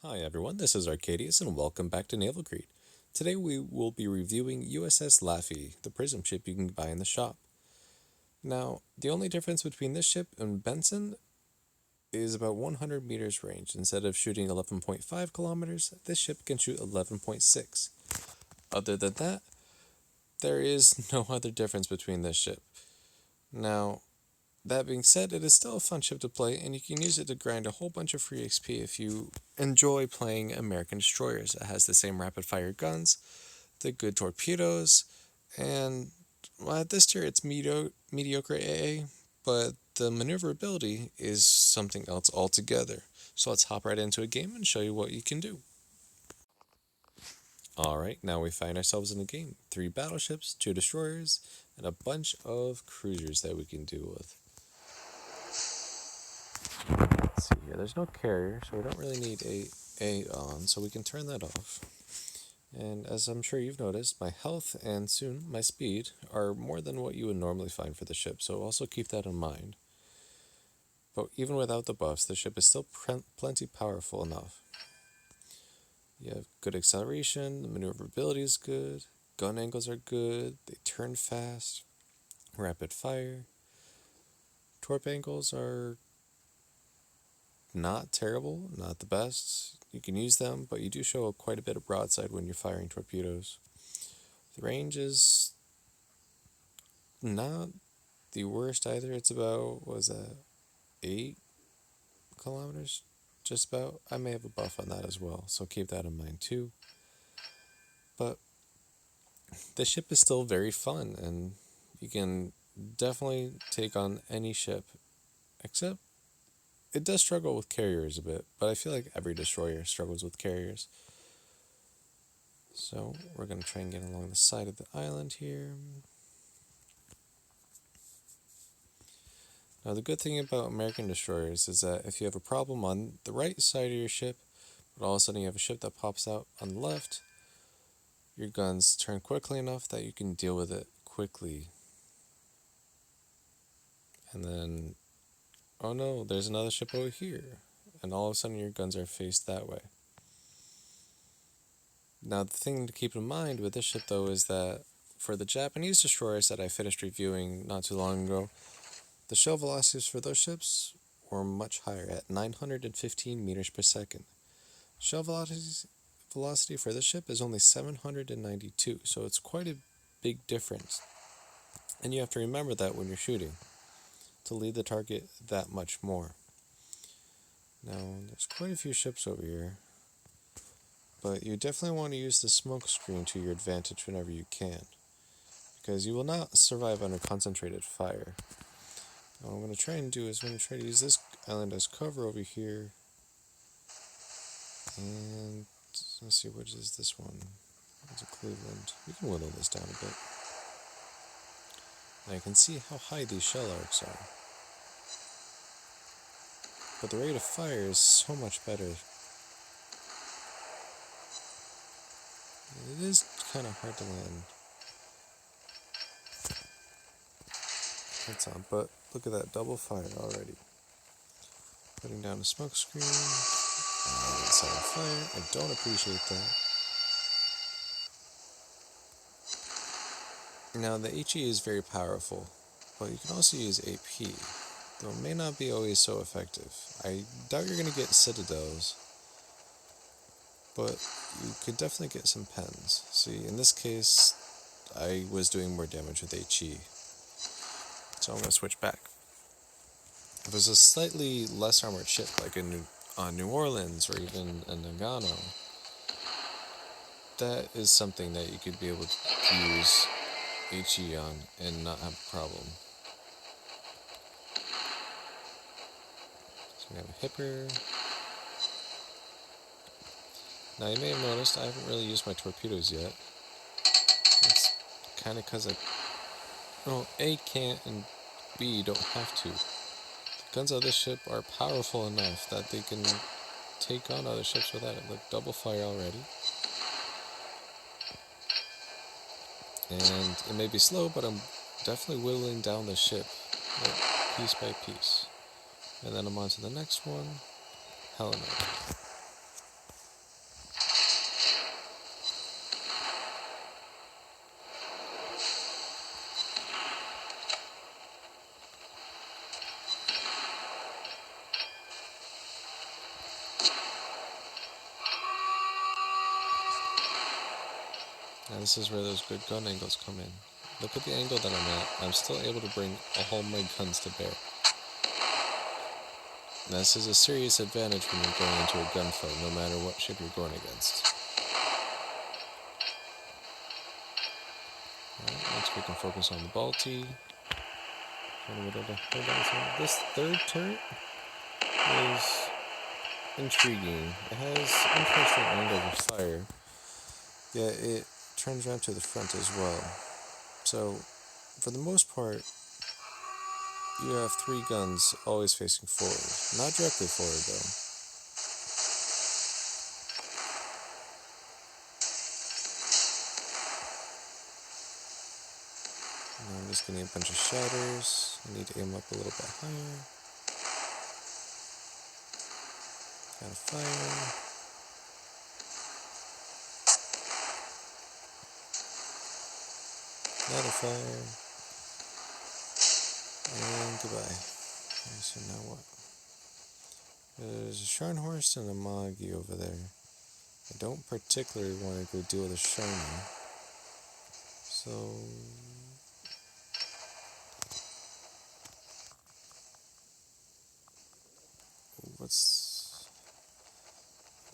Hi everyone, this is Arcadius and welcome back to Naval Creed. Today we will be reviewing USS Laffey, the prism ship you can buy in the shop. Now, the only difference between this ship and Benson is about 100 meters range. Instead of shooting 11.5 kilometers, this ship can shoot 11.6. Other than that, there is no other difference between this ship. Now, that being said, it is still a fun ship to play, and you can use it to grind a whole bunch of free XP if you enjoy playing American destroyers. It has the same rapid-fire guns, the good torpedoes, and well, at this tier it's mediocre AA, but the maneuverability is something else altogether. So let's hop right into a game and show you what you can do. Alright, now we find ourselves in a game. 3 battleships, 2 destroyers, and a bunch of cruisers that we can deal with. Let's see here. There's no carrier, so we don't really need a on, so we can turn that off. And as I'm sure you've noticed, my health and soon my speed are more than what you would normally find for the ship, so also keep that in mind. But even without the buffs, the ship is still plenty powerful enough. You have good acceleration, the maneuverability is good, gun angles are good, they turn fast, rapid fire. Torp angles are not terrible, not the best. You can use them, but you do show quite a bit of broadside when you're firing torpedoes. The range is not the worst either. It's about, 8 kilometers? Just about. I may have a buff on that as well, so keep that in mind too. But this ship is still very fun, and you can definitely take on any ship, except it does struggle with carriers a bit, but I feel like every destroyer struggles with carriers. So we're going to try and get along the side of the island here. Now the good thing about American destroyers is that if you have a problem on the right side of your ship, but all of a sudden you have a ship that pops out on the left, your guns turn quickly enough that you can deal with it quickly. And then, oh no, there's another ship over here. And all of a sudden your guns are faced that way. Now the thing to keep in mind with this ship though is that for the Japanese destroyers that I finished reviewing not too long ago, the shell velocities for those ships were much higher at 915 meters per second. Shell velocity for this ship is only 792, so it's quite a big difference. And you have to remember that when you're shooting, to lead the target that much more. Now, there's quite a few ships over here, but you definitely want to use the smoke screen to your advantage whenever you can, because you will not survive under concentrated fire. Now, what I'm going to try and do is I'm going to try to use this island as cover over here, and let's see, what is this one? It's a Cleveland. We can whittle this down a bit. Now you can see how high these shell arcs are. But the rate of fire is so much better. It is kind of hard to land. That's on, but look at that double fire already. Putting down a smoke screen. It's on fire. I don't appreciate that. Now the HE is very powerful, but you can also use AP, though it may not be always so effective. I doubt you're going to get citadels, but you could definitely get some pens. See, in this case, I was doing more damage with HE, so I'm going to switch back. If it was a slightly less armored ship, like in New Orleans or even in Nagano, that is something that you could be able to use HE on and not have a problem. So we have a hipper. Now you may have noticed I haven't really used my torpedoes yet. That's kind of because A, can't, and B, don't have to. The guns on this ship are powerful enough that they can take on other ships without it. Look, double fire already. And it may be slow, but I'm definitely whittling down the ship, like, piece by piece. And then I'm on to the next one. Hell no. Now this is where those good gun angles come in. Look at the angle that I'm at. I'm still able to bring all my guns to bear. Now this is a serious advantage when you're going into a gunfight, no matter what ship you're going against. Alright, next we can focus on the Balti. This third turret is intriguing. It has interesting angles of fire, yet it turns around to the front as well. So, for the most part, you have 3 guns always facing forward. Not directly forward, though. Now I'm just getting a bunch of shatters. I need to aim up a little bit higher. Gotta fire. Gotta fire. And goodbye. Okay, so now what? There's a Scharnhorst and a Magi over there. I don't particularly want to go deal with a Sharny. So...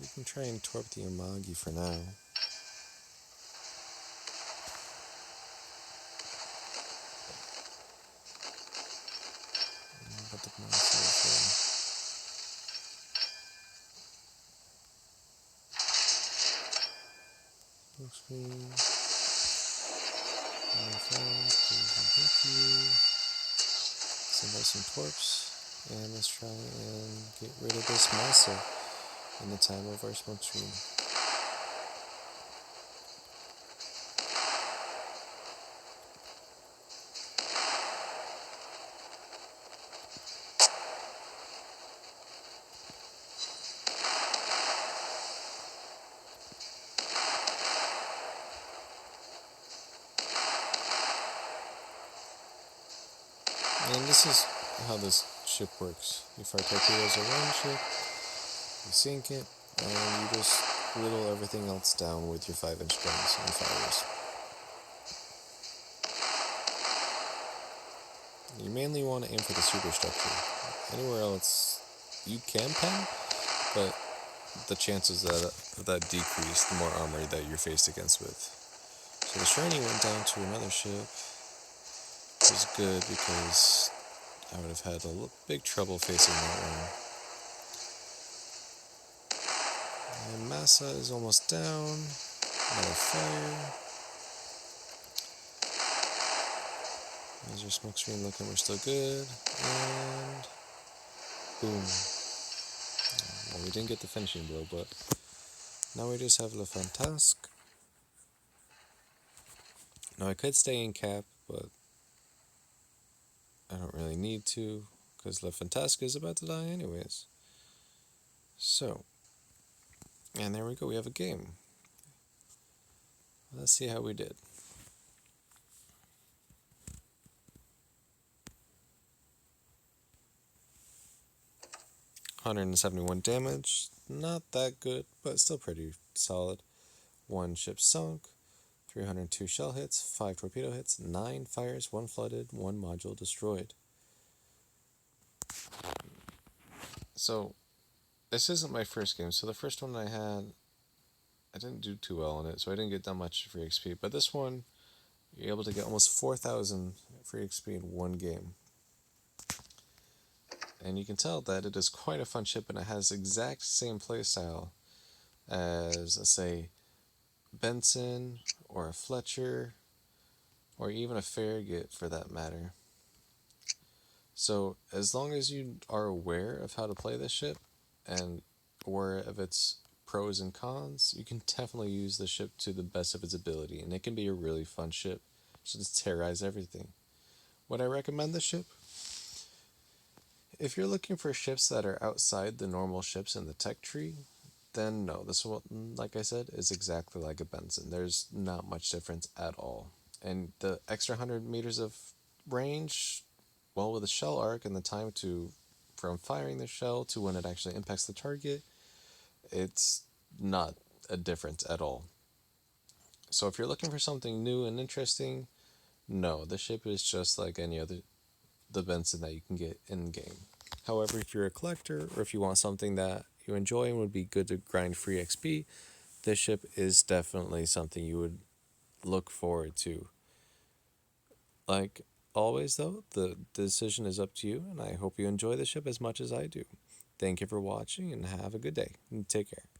we can try and torp the Amagi for now. But the screen. Thank you. Send out some torps. And let's try and get rid of this Masa in the time of our smoke screen. And this is how this ship works. You fire torpedoes at one ship, you sink it, and you just whittle everything else down with your 5-inch guns and fires. You mainly want to aim for the superstructure. Anywhere else you can pen, but the chances of that decrease the more armor that you're faced against with. So the Shiny went down to another ship, which is good because I would have had big trouble facing that one. And Massa is almost down. Another fire. There's our smoke screen looking, we're still good. And boom. Well, we didn't get the finishing blow, but now we just have Le Fantasque. Now I could stay in cap, but I don't really need to, because Le Fantasque is about to die anyways. So, and there we go, we have a game. Let's see how we did. $171 damage, not that good, but still pretty solid. 1 ship sunk, 302 shell hits, 5 torpedo hits, 9 fires, 1 flooded, 1 module destroyed. So, this isn't my first game, so the first one I had, I didn't do too well on it, so I didn't get that much free XP, but this one, you're able to get almost 4,000 free XP in 1 game. And you can tell that it is quite a fun ship, and it has the exact same playstyle as, let's say, Benson, or a Fletcher, or even a Farragut for that matter. So, as long as you are aware of how to play this ship, and aware of its pros and cons, you can definitely use the ship to the best of its ability, and it can be a really fun ship. Just terrorize everything. Would I recommend this ship? If you're looking for ships that are outside the normal ships in the tech tree, then no, this one, like I said, is exactly like a Benson. There's not much difference at all. And the extra 100 meters of range, well, with the shell arc and the time from firing the shell to when it actually impacts the target, it's not a difference at all. So if you're looking for something new and interesting, no, the ship is just like any other the Benson that you can get in game. However, if you're a collector or if you want something that you enjoy and would be good to grind free XP, this ship is definitely something you would look forward to. Like always, though, the decision is up to you, and I hope you enjoy the ship as much as I do. Thank you for watching and have a good day. And take care.